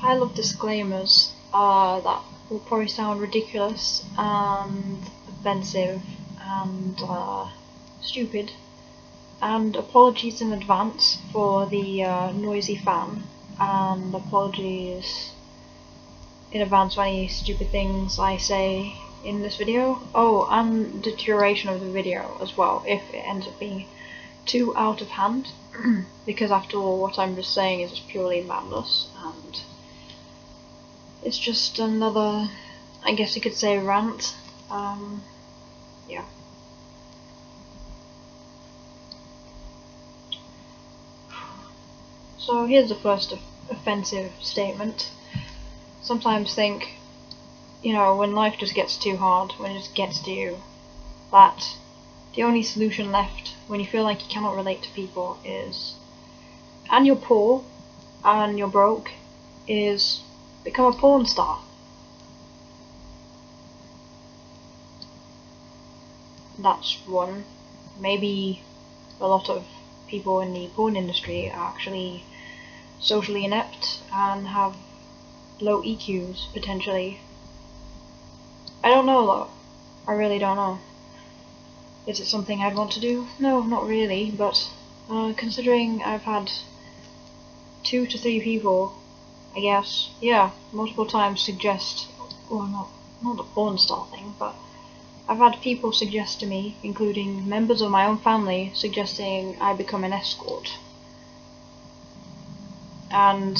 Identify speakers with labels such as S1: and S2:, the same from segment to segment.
S1: pile of disclaimers that will probably sound ridiculous and offensive and stupid, and apologies in advance for the noisy fan, and apologies in advance for any stupid things I say in this video. Oh, and the duration of the video as well, if it ends up being too out of hand, because after all what I'm just saying is just purely madness, and it's just another, I guess you could say, rant. Yeah. So here's the first offensive statement. Sometimes think, you know, when life just gets too hard, when it just gets to you, that the only solution left when you feel like you cannot relate to people is, and you're poor, and you're broke, is become a porn star. That's one. Maybe a lot of people in the porn industry are actually socially inept and have low EQs, potentially. I don't know though. I really don't know. Is it something I'd want to do? No, not really, but considering I've had 2 to 3 people, I guess, yeah, multiple times suggest, well, not the porn star thing, but I've had people suggest to me, including members of my own family, suggesting I become an escort. And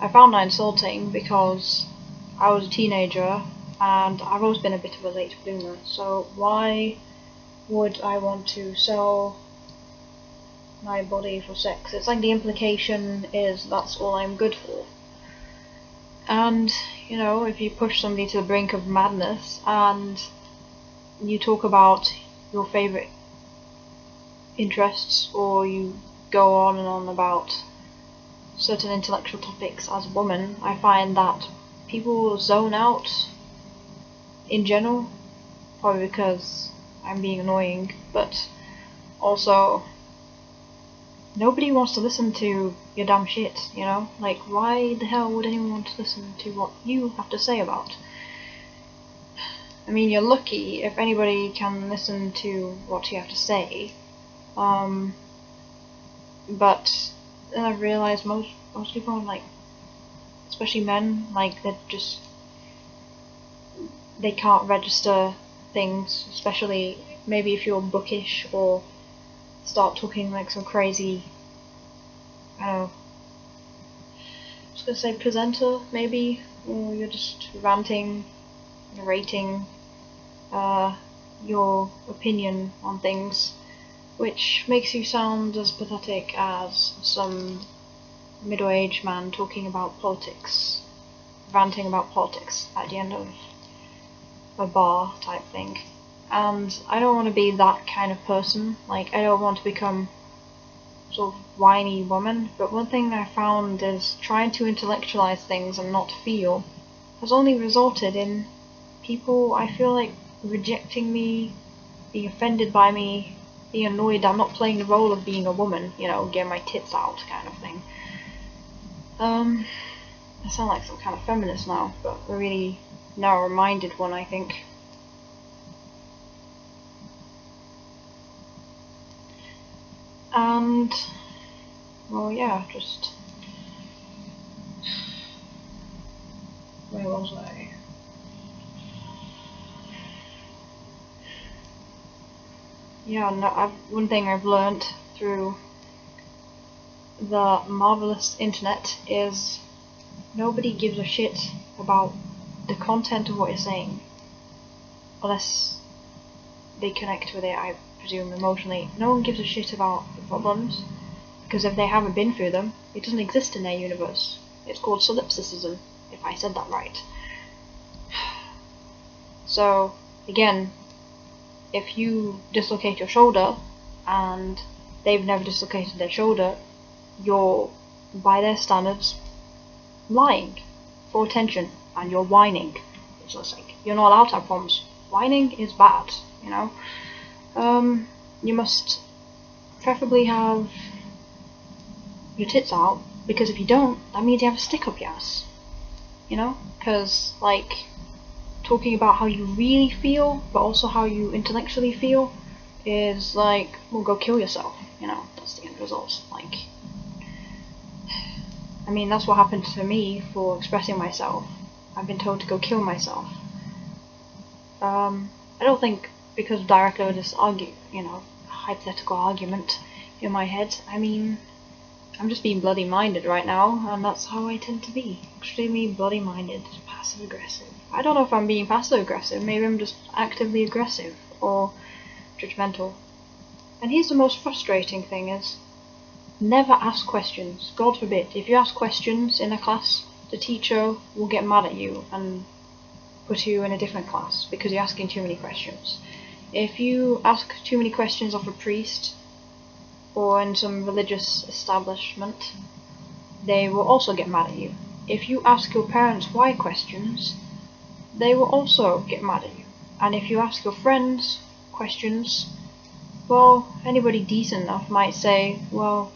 S1: I found that insulting because I was a teenager and I've always been a bit of a late bloomer, so why would I want to sell my body for sex? It's like the implication is that's all I'm good for. And, you know, if you push somebody to the brink of madness and you talk about your favourite interests, or you go on and on about certain intellectual topics as a woman, I find that people zone out in general, probably because I'm being annoying, but also nobody wants to listen to your damn shit, you know? Like, why the hell would anyone want to listen to what you have to say about? I mean, you're lucky if anybody can listen to what you have to say, but then I've realised most people, like, especially men, like, they can't register things, especially maybe if you're bookish or start talking like some crazy, I don't know, I was gonna say presenter, maybe, or you're just ranting, narrating your opinion on things, which makes you sound as pathetic as some middle-aged man talking about politics, ranting about politics at the end of a bar type thing. And I don't want to be that kind of person. Like, I don't want to become sort of whiny woman, but one thing I found is trying to intellectualize things and not feel has only resulted in people, I feel like, rejecting me, being offended by me, being annoyed I'm not playing the role of being a woman, you know, getting my tits out kind of thing. I sound like some kind of feminist now, but a really narrow-minded one, I think. And, well, yeah, just, where was I? Yeah, no, one thing I've learnt through the marvelous internet is nobody gives a shit about the content of what you're saying, unless they connect with it, I presume, emotionally. No one gives a shit about the problems, because if they haven't been through them, it doesn't exist in their universe. It's called solipsism, if I said that right. So, again, if you dislocate your shoulder, and they've never dislocated their shoulder, you're, by their standards, lying for attention, and you're whining. It's just like, you're not allowed to have problems. Whining is bad, you know? You must preferably have your tits out, because if you don't, that means you have a stick up your ass. you know? Because, like, talking about how you really feel, but also how you intellectually feel, is like, well, go kill yourself, you know? That's the end result. Like, I mean, that's what happened to me for expressing myself. I've been told to go kill myself. I don't think because directly with this hypothetical argument in my head. I mean, I'm just being bloody minded right now, and that's how I tend to be. Extremely bloody minded, passive aggressive. I don't know if I'm being passive aggressive, maybe I'm just actively aggressive or judgmental. And here's the most frustrating thing is, never ask questions. God forbid, if you ask questions in a class, the teacher will get mad at you and put you in a different class because you're asking too many questions. If you ask too many questions of a priest or in some religious establishment, they will also get mad at you. If you ask your parents why questions, they will also get mad at you. And if you ask your friends questions, well, anybody decent enough might say, well,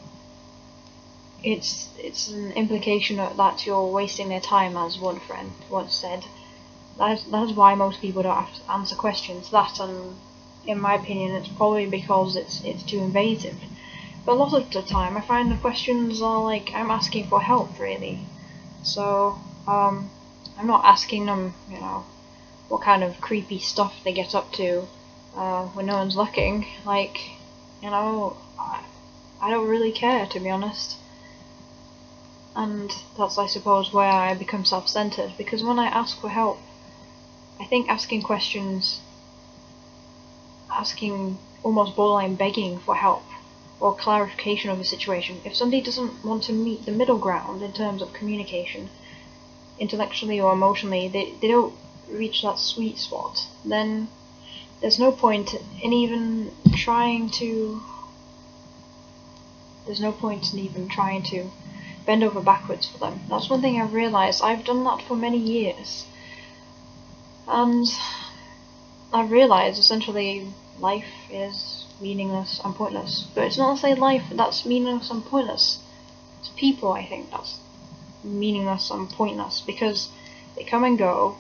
S1: it's an implication that you're wasting their time, as one friend once said. That's why most people don't have to answer questions. That, and in my opinion, it's probably because it's too invasive. But a lot of the time, I find the questions are like I'm asking for help, really. So I'm not asking them, you know, what kind of creepy stuff they get up to when no one's looking. Like, you know, I don't really care, to be honest. And that's, I suppose, where I become self-centered, because when I ask for help, I think asking questions, asking almost borderline begging for help or clarification of a situation, if somebody doesn't want to meet the middle ground in terms of communication, intellectually or emotionally, they don't reach that sweet spot, then there's no point in even trying to bend over backwards for them. That's one thing I've realised. I've done that for many years. And I've realised essentially life is meaningless and pointless. But it's not to say life that's meaningless and pointless. It's people, I think, that's meaningless and pointless, because they come and go.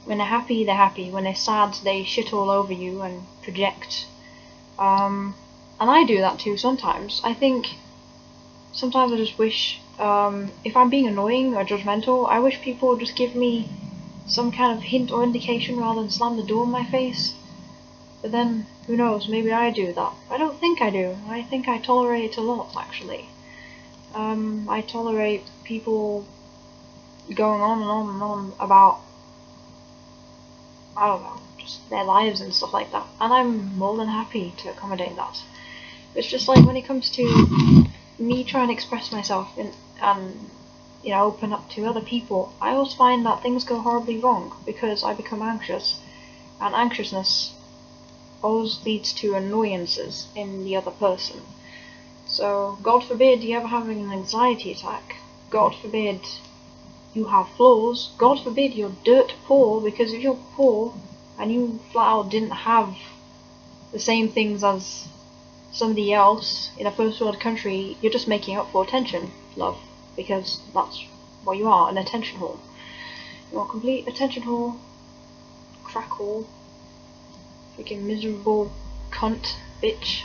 S1: When they're happy, they're happy. When they're sad, they shit all over you and project. And I do that too sometimes. I think sometimes I just wish, if I'm being annoying or judgmental, I wish people would just give me some kind of hint or indication rather than slam the door in my face. But then, who knows, maybe I do that. I don't think I do. I think I tolerate it a lot, actually. I tolerate people going on and on and on about, I don't know, just their lives and stuff like that. And I'm more than happy to accommodate that. It's just like when it comes to me trying to express myself and you know, open up to other people, I always find that things go horribly wrong because I become anxious, and anxiousness always leads to annoyances in the other person. So, God forbid you ever having an anxiety attack, God forbid you have flaws, God forbid you're dirt poor, because if you're poor and you flat out didn't have the same things as somebody else in a first world country, you're just making up for attention, love, because that's what you are, an attention whore. You're a complete attention whore, crack whore, freaking miserable cunt, bitch.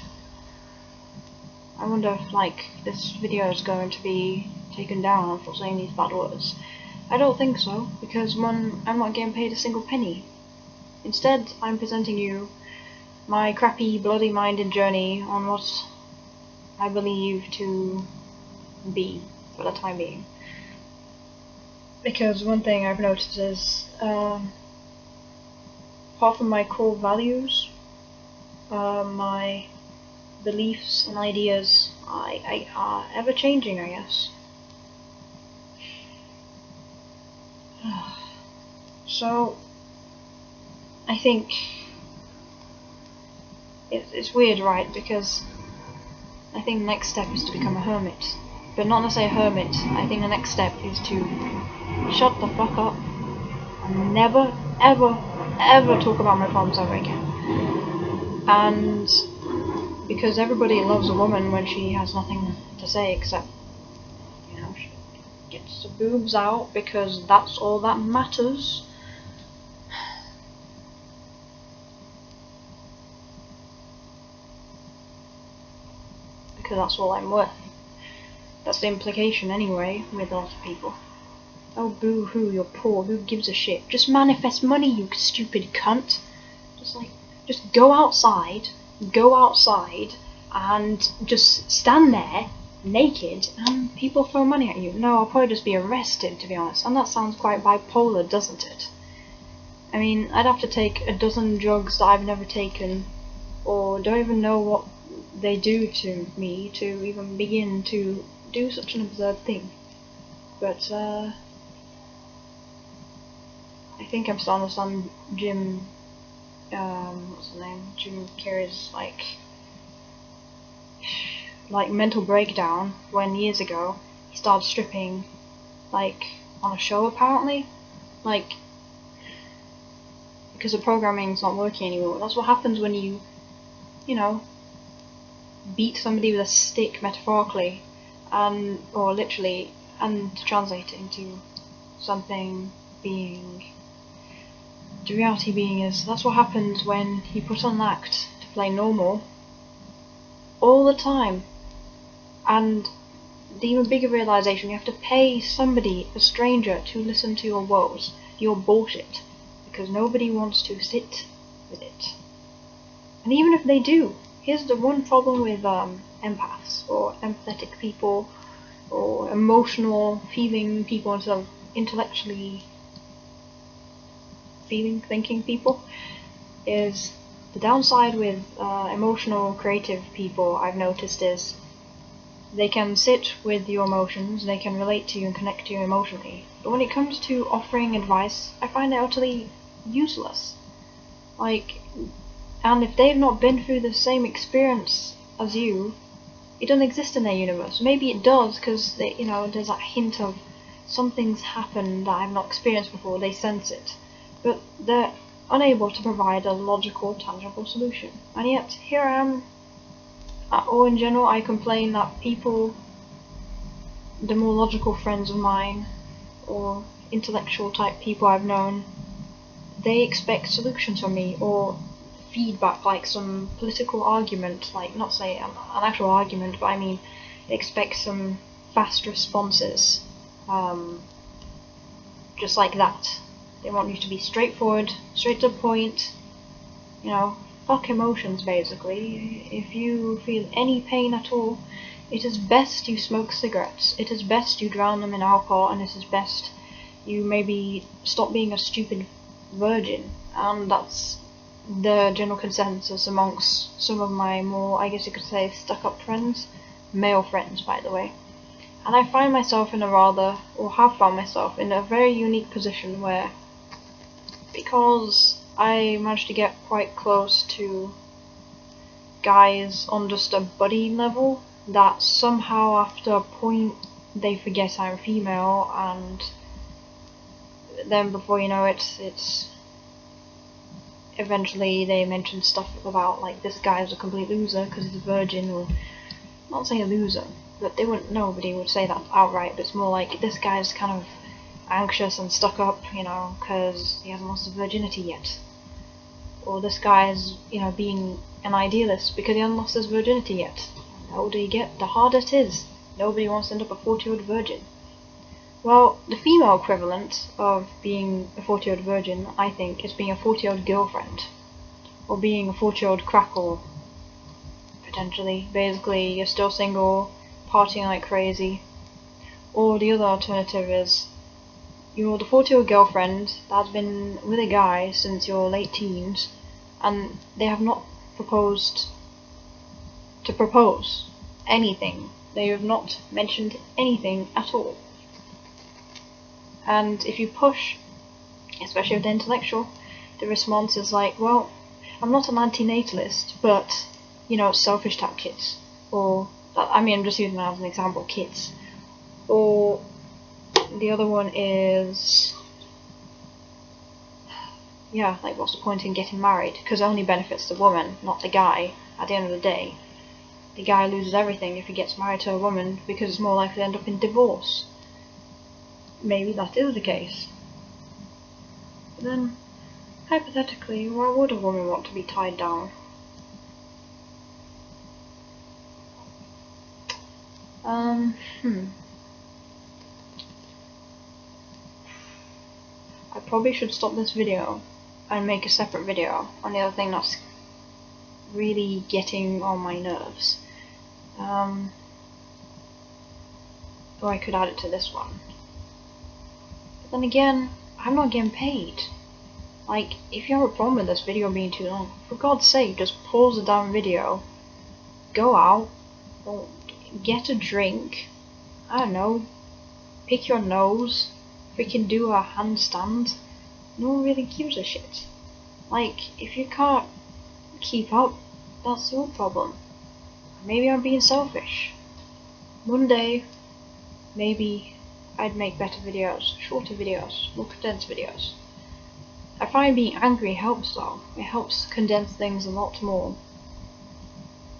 S1: I wonder if, like, this video is going to be taken down for saying these bad words. I don't think so, because one, I'm not getting paid a single penny. Instead, I'm presenting you my crappy, bloody-minded journey on what I believe to be, for the time being. Because one thing I've noticed is, apart from my core values, my beliefs and ideas are ever changing, I guess. So, I think it's weird, right? Because I think the next step is to become a hermit. But not necessarily a hermit. I think the next step is to shut the fuck up and never, ever, ever talk about my problems ever again. And because everybody loves a woman when she has nothing to say except, you know, gets the boobs out because that's all that matters. Because that's all I'm worth. That's the implication anyway, with a lot of people. Oh boo-hoo, you're poor, who gives a shit? Just manifest money, you stupid cunt. Just go outside, and just stand there, naked, and people throw money at you. No, I'll probably just be arrested, to be honest, and that sounds quite bipolar, doesn't it? I mean, I'd have to take a dozen drugs that I've never taken, or don't even know what they do to me to even begin to do such an absurd thing. But, I think I'm starting to understand Jim, what's his name? Jim Carrey's, like mental breakdown when years ago he started stripping, like, on a show apparently. Like, because the programming's not working anymore. That's what happens when you know, beat somebody with a stick metaphorically, or literally, and translate it into something being. The reality being is, that's what happens when you put on an act to play normal all the time. And the even bigger realization, you have to pay somebody, a stranger, to listen to your woes, your bullshit, because nobody wants to sit with it. And even if they do, here's the one problem with empaths, or empathetic people, or emotional, feeling people instead of intellectually thinking people, is the downside with emotional, creative people I've noticed is they can sit with your emotions, they can relate to you and connect to you emotionally, but when it comes to offering advice, I find it utterly useless. Like, and if they've not been through the same experience as you, it doesn't exist in their universe. Maybe it does, because there's that hint of something's happened that I've not experienced before, they sense it. But they're unable to provide a logical, tangible solution. And yet, here I am, or in general, I complain that people, the more logical friends of mine, or intellectual type people I've known, they expect solutions from me, or feedback, like some political argument, like, not say an actual argument, but I mean, they expect some fast responses, just like that. They want you to be straightforward, straight to the point, fuck emotions basically. If you feel any pain at all, it is best you smoke cigarettes, it is best you drown them in alcohol, and it is best you maybe stop being a stupid virgin. And that's the general consensus amongst some of my more, I guess you could say, stuck-up friends, male friends by the way. And I find myself in have found myself in a very unique position where, because I managed to get quite close to guys on just a buddy level, that somehow after a point they forget I'm female, and then before you know it, it's eventually they mention stuff about, like, this guy's a complete loser because he's a virgin, or not say a loser, but nobody would say that outright, but it's more like, this guy's kind of anxious and stuck up, because he hasn't lost his virginity yet. Or this guy's, being an idealist because he hasn't lost his virginity yet. The older you get, the harder it is. Nobody wants to end up a 40-year-old virgin. Well, the female equivalent of being a 40-year-old virgin, I think, is being a 40-year-old girlfriend. Or being a 40-year-old crackle, potentially. Basically, you're still single, partying like crazy. Or the other alternative is, you're the 40-year-old girlfriend that's been with a guy since your late teens, and they have not proposed to propose anything. They have not mentioned anything at all. And if you push, especially with the intellectual, the response is like, well, I'm not an anti-natalist, but, selfish type kids. Or, I'm just using that as an example, kids. Or the other one is, like, what's the point in getting married? Because it only benefits the woman, not the guy, at the end of the day. The guy loses everything if he gets married to a woman, because it's more likely to end up in divorce. maybe that is the case. But then, hypothetically, why would a woman want to be tied down? I probably should stop this video and make a separate video on the other thing that's really getting on my nerves. Or I could add it to this one. But then again, I'm not getting paid. Like, if you have a problem with this video being too long, for God's sake, just pause the damn video, go out, or get a drink, I don't know, pick your nose, freaking do a handstand. No one really gives a shit. Like, if you can't keep up, that's your problem. Maybe I'm being selfish. One day, maybe I'd make better videos, shorter videos, more condensed videos. I find being angry helps though. It helps condense things a lot more.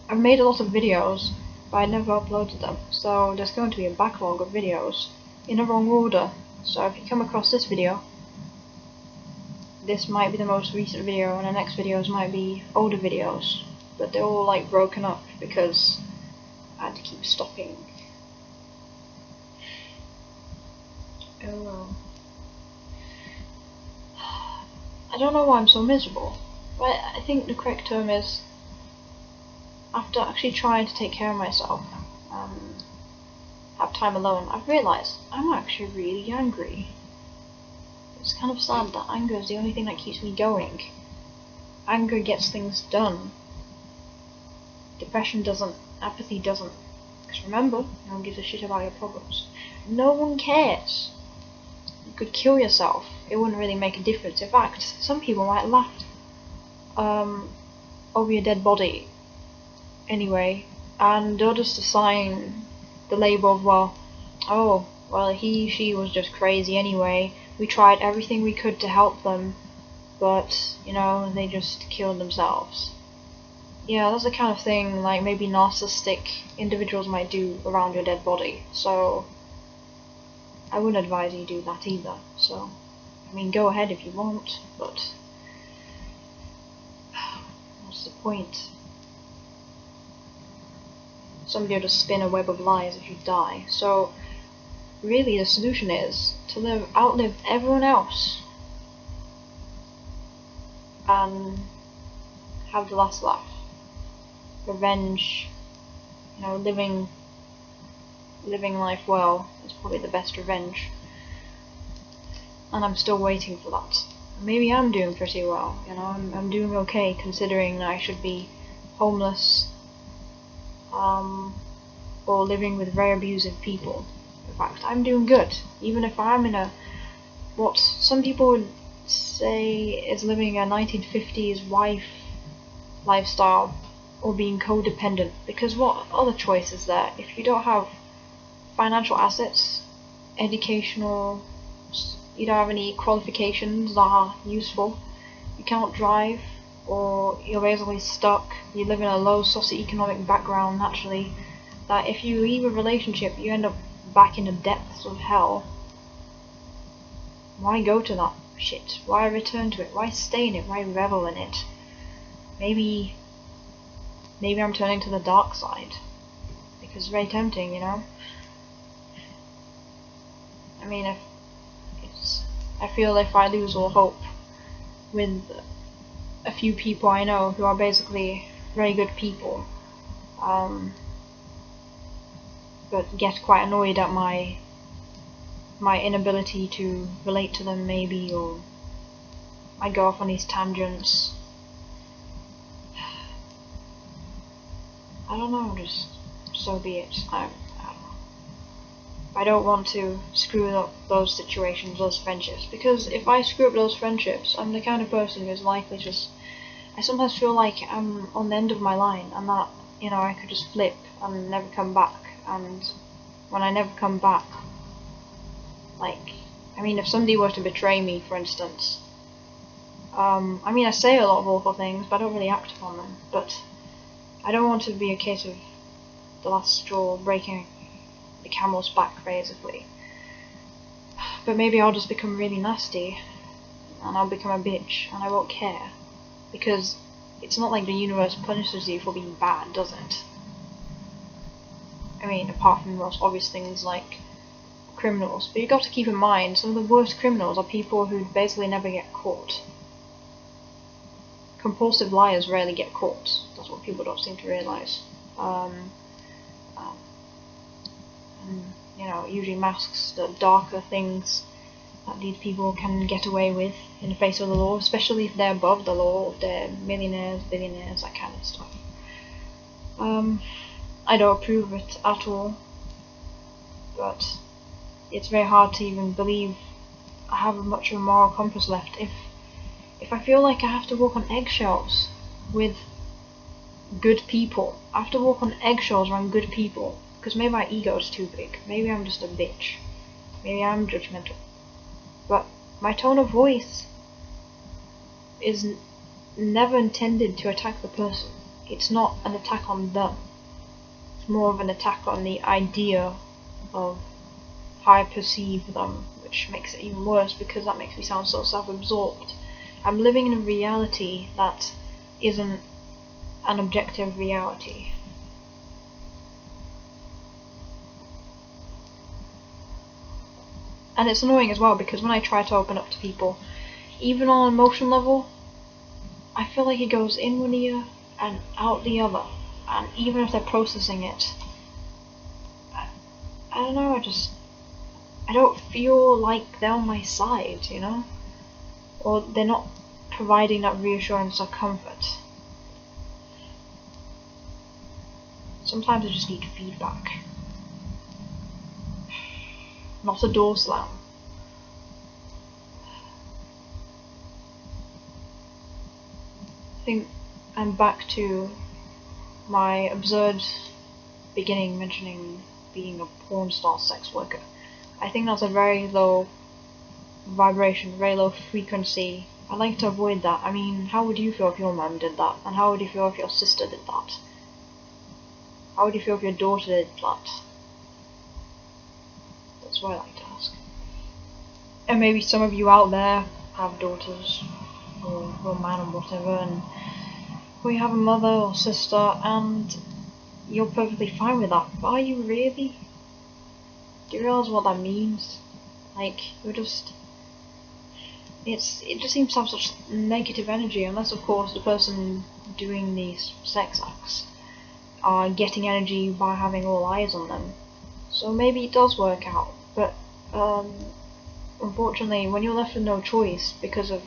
S1: I've made a lot of videos, but I never uploaded them, so there's going to be a backlog of videos in the wrong order. So if you come across this video, this might be the most recent video, and the next videos might be older videos, but they're all like broken up because I had to keep stopping. Oh well. I don't know why I'm so miserable, but I think the correct term is, after actually trying to take care of myself, have time alone, I've realised I'm actually really angry. It's kind of sad that anger is the only thing that keeps me going. Anger gets things done. Depression doesn't, apathy doesn't. Because remember, no one gives a shit about your problems. No one cares. You could kill yourself, it wouldn't really make a difference. In fact, some people might laugh over your dead body anyway, and they'll just assign the label of, well, she was just crazy anyway, we tried everything we could to help them, but, you know, they just killed themselves. Yeah, that's the kind of thing, like, maybe narcissistic individuals might do around your dead body, so I wouldn't advise you do that either. So, I mean, go ahead if you want, but what's the point? Somebody will just spin a web of lies if you die. So, really the solution is to outlive everyone else and have the last laugh. Revenge, you know, living life well is probably the best revenge, and I'm still waiting for that. Maybe I'm doing pretty well, you know, I'm doing okay considering that I should be homeless, or living with very abusive people. In fact, I'm doing good, even if I'm in a, what some people would say is living a 1950s wife lifestyle, or being codependent, because what other choice is there if you don't have financial assets, educational, you don't have any qualifications that are useful, you can't drive, or you're basically stuck, you live in a low socioeconomic background naturally, that if you leave a relationship you end up back in the depths of hell. Why go to that shit? Why return to it? Why stay in it? Why revel in it? Maybe I'm turning to the dark side, because it's very tempting, you know? I mean, I feel if I lose all hope with a few people I know who are basically very good people, but get quite annoyed at my inability to relate to them maybe, or I go off on these tangents. I don't know, just so be it. I don't know. I don't want to screw up those situations, those friendships, because if I screw up those friendships, I'm the kind of person who's likely just, I sometimes feel like I'm on the end of my line, and that, you know, I could just flip and never come back, and when I never come back, like, I mean, if somebody were to betray me, for instance, I mean, I say a lot of awful things, but I don't really act upon them, but I don't want to be a case of the last straw breaking the camel's back, basically. But maybe I'll just become really nasty, and I'll become a bitch, and I won't care. Because it's not like the universe punishes you for being bad, does it? I mean, apart from the most obvious things like criminals. But you've got to keep in mind, some of the worst criminals are people who basically never get caught. Compulsive liars rarely get caught. That's what people don't seem to realise. And, you know, it usually masks the darker things that these people can get away with in the face of the law, especially if they're above the law, if they're millionaires, billionaires, that kind of stuff. I don't approve of it at all, but it's very hard to even believe I have much of a moral compass left if I feel like I have to walk on eggshells with good people. I have to walk on eggshells around good people, because maybe my ego is too big, maybe I'm just a bitch, maybe I'm judgmental. But my tone of voice is never intended to attack the person. It's not an attack on them. It's more of an attack on the idea of how I perceive them, which makes it even worse because that makes me sound so self-absorbed. I'm living in a reality that isn't an objective reality. And it's annoying as well because when I try to open up to people, even on an emotional level, I feel like it goes in one ear and out the other. And even if they're processing it, I don't know, I don't feel like they're on my side, you know? Or they're not providing that reassurance or comfort. Sometimes I just need feedback. Not a door slam. I think I'm back to my absurd beginning mentioning being a porn star sex worker. I think that's a very low vibration, very low frequency. I like to avoid that. I mean, how would you feel if your mum did that? And how would you feel if your sister did that? How would you feel if your daughter did that? That's what I like to ask. And maybe some of you out there have daughters, or a man or whatever, and or you have a mother or sister, and you're perfectly fine with that. But are you really? Do you realise what that means? Like, you're just... it just seems to have such negative energy, unless of course the person doing these sex acts are getting energy by having all eyes on them. So maybe it does work out, but unfortunately when you're left with no choice because of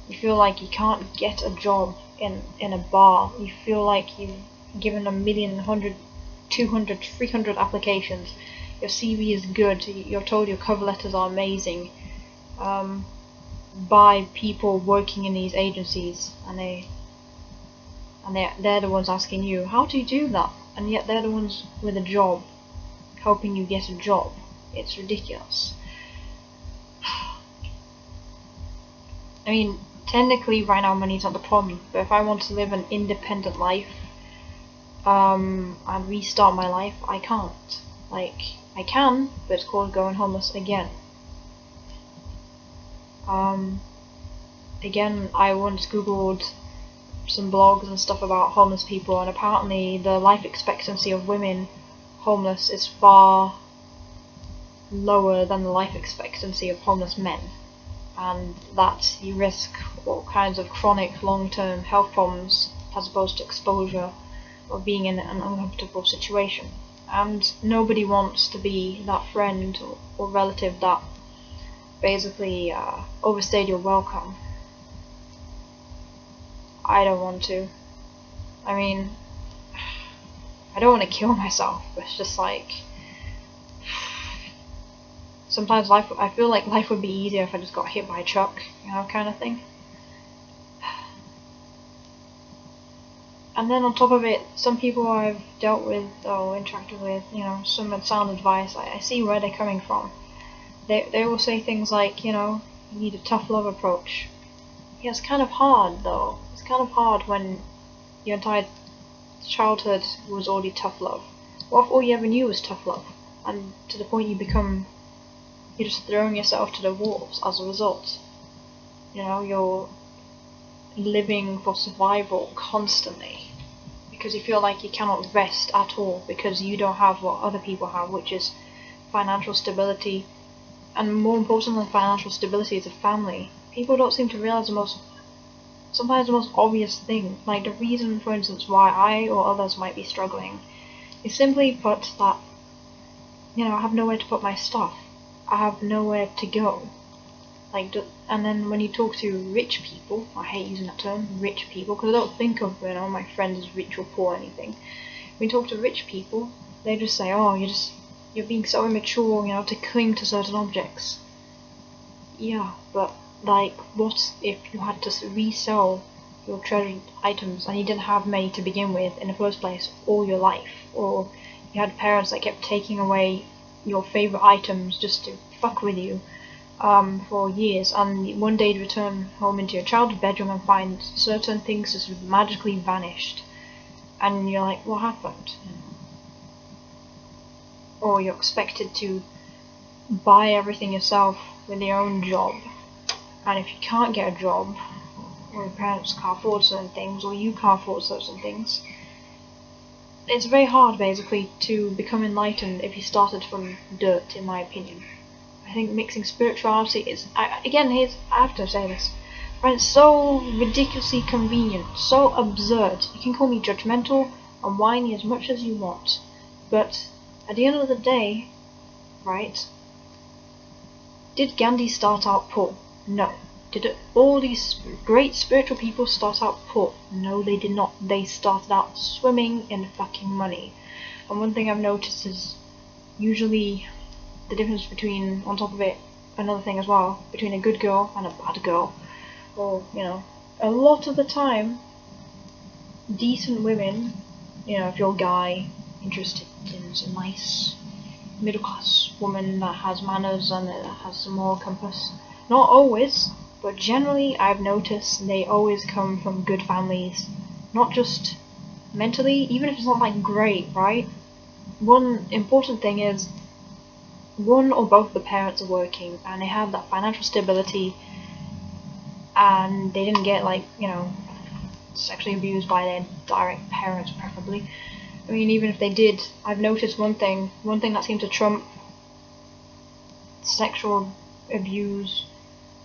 S1: you feel like you can't get a job in a bar, you feel like you've given 1,000,000, 100, 200, 300 applications, your CV is good, you're told your cover letters are amazing, by people working in these agencies, and they're the ones asking you, how do you do that? And yet they're the ones with a job, helping you get a job. It's ridiculous. I mean, technically right now money's not the problem, but if I want to live an independent life, and restart my life, I can't. Like, I can, but it's called going homeless again. Again, I once googled some blogs and stuff about homeless people, and apparently the life expectancy of women homeless is far lower than the life expectancy of homeless men, and that you risk all kinds of chronic long-term health problems as opposed to exposure or being in an uncomfortable situation. And nobody wants to be that friend or relative that basically overstayed your welcome. I don't want to. I mean, I don't want to kill myself, but it's just like, sometimes I feel like life would be easier if I just got hit by a truck, you know, kind of thing. And then on top of it, some people I've dealt with or interacted with, you know, some sound advice, I see where they're coming from. They will say things like, you know, you need a tough love approach. Yeah, it's kind of hard though. It's kind of hard when your entire childhood was already tough love. What if all you ever knew was tough love? And to the point you become you're just throwing yourself to the wolves as a result. You know, you're living for survival constantly because you feel like you cannot rest at all because you don't have what other people have, which is financial stability, and more important than financial stability is a family. People don't seem to realize sometimes the most obvious thing. Like, the reason, for instance, why I or others might be struggling is simply put that, you know, I have nowhere to put my stuff. I have nowhere to go. Like, and then when you talk to rich people, I hate using that term, rich people, because I don't think of, you know, my friends as rich or poor or anything. When you talk to rich people, they just say, oh, you're being so immature, you know, to cling to certain objects. Yeah, but, like, what if you had to resell your treasured items and you didn't have many to begin with in the first place all your life? Or you had parents that kept taking away your favourite items just to fuck with you for years, and one day you'd return home into your childhood bedroom and find certain things just magically vanished, and you're like, what happened? Or you're expected to buy everything yourself with your own job, and if you can't get a job, or your parents can't afford certain things, or you can't afford certain things, it's very hard basically to become enlightened if you started from dirt, in my opinion. I think mixing spirituality is, I have to say this, I find it so ridiculously convenient, so absurd. You can call me judgmental and whiny as much as you want, but at the end of the day, right, did Gandhi start out poor? No. Did all these great spiritual people start out poor? No, they did not. They started out swimming in fucking money. And one thing I've noticed is usually the difference between, on top of it, another thing as well, between a good girl and a bad girl. Or, you know, a lot of the time, decent women, you know, if you're a guy interested in a nice middle class woman that has manners and that has some moral compass, not always, but generally I've noticed they always come from good families, not just mentally, even if it's not like great, right? One important thing is one or both of the parents are working and they have that financial stability, and they didn't get, like, you know, sexually abused by their direct parents preferably. I mean, even if they did, I've noticed one thing that seems to trump sexual abuse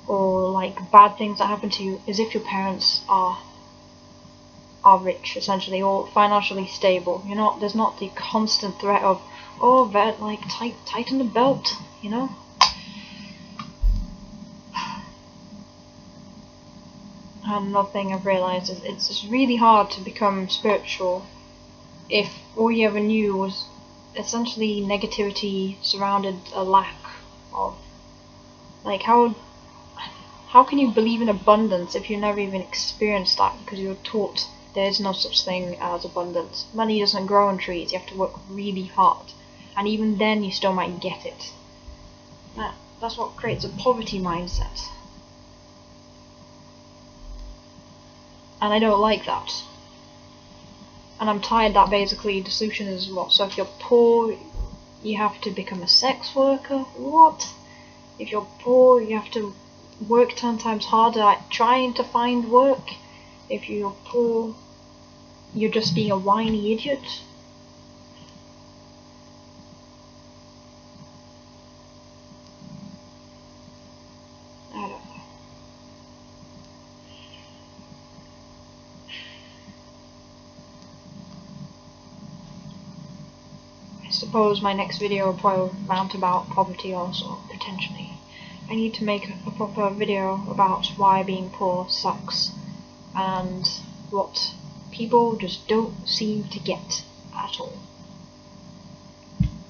S1: or like bad things that happen to you is if your parents are rich, essentially, or financially stable. There's not the constant threat of, oh, like tighten the belt, you know. And another thing I've realised is it's just really hard to become spiritual if all you ever knew was essentially negativity surrounded a lack of, like, how can you believe in abundance if you never even experienced that because you were taught there is no such thing as abundance. Money doesn't grow on trees, you have to work really hard, and even then you still might get it. That's what creates a poverty mindset. And I don't like that. And I'm tired that basically the solution is what? So if you're poor, you have to become a sex worker? What? If you're poor, you have to work 10 times harder at trying to find work? If you're poor, you're just being a whiny idiot? I don't know. I suppose my next video will probably rant about poverty also, potentially. I need to make a proper video about why being poor sucks and what people just don't seem to get at all.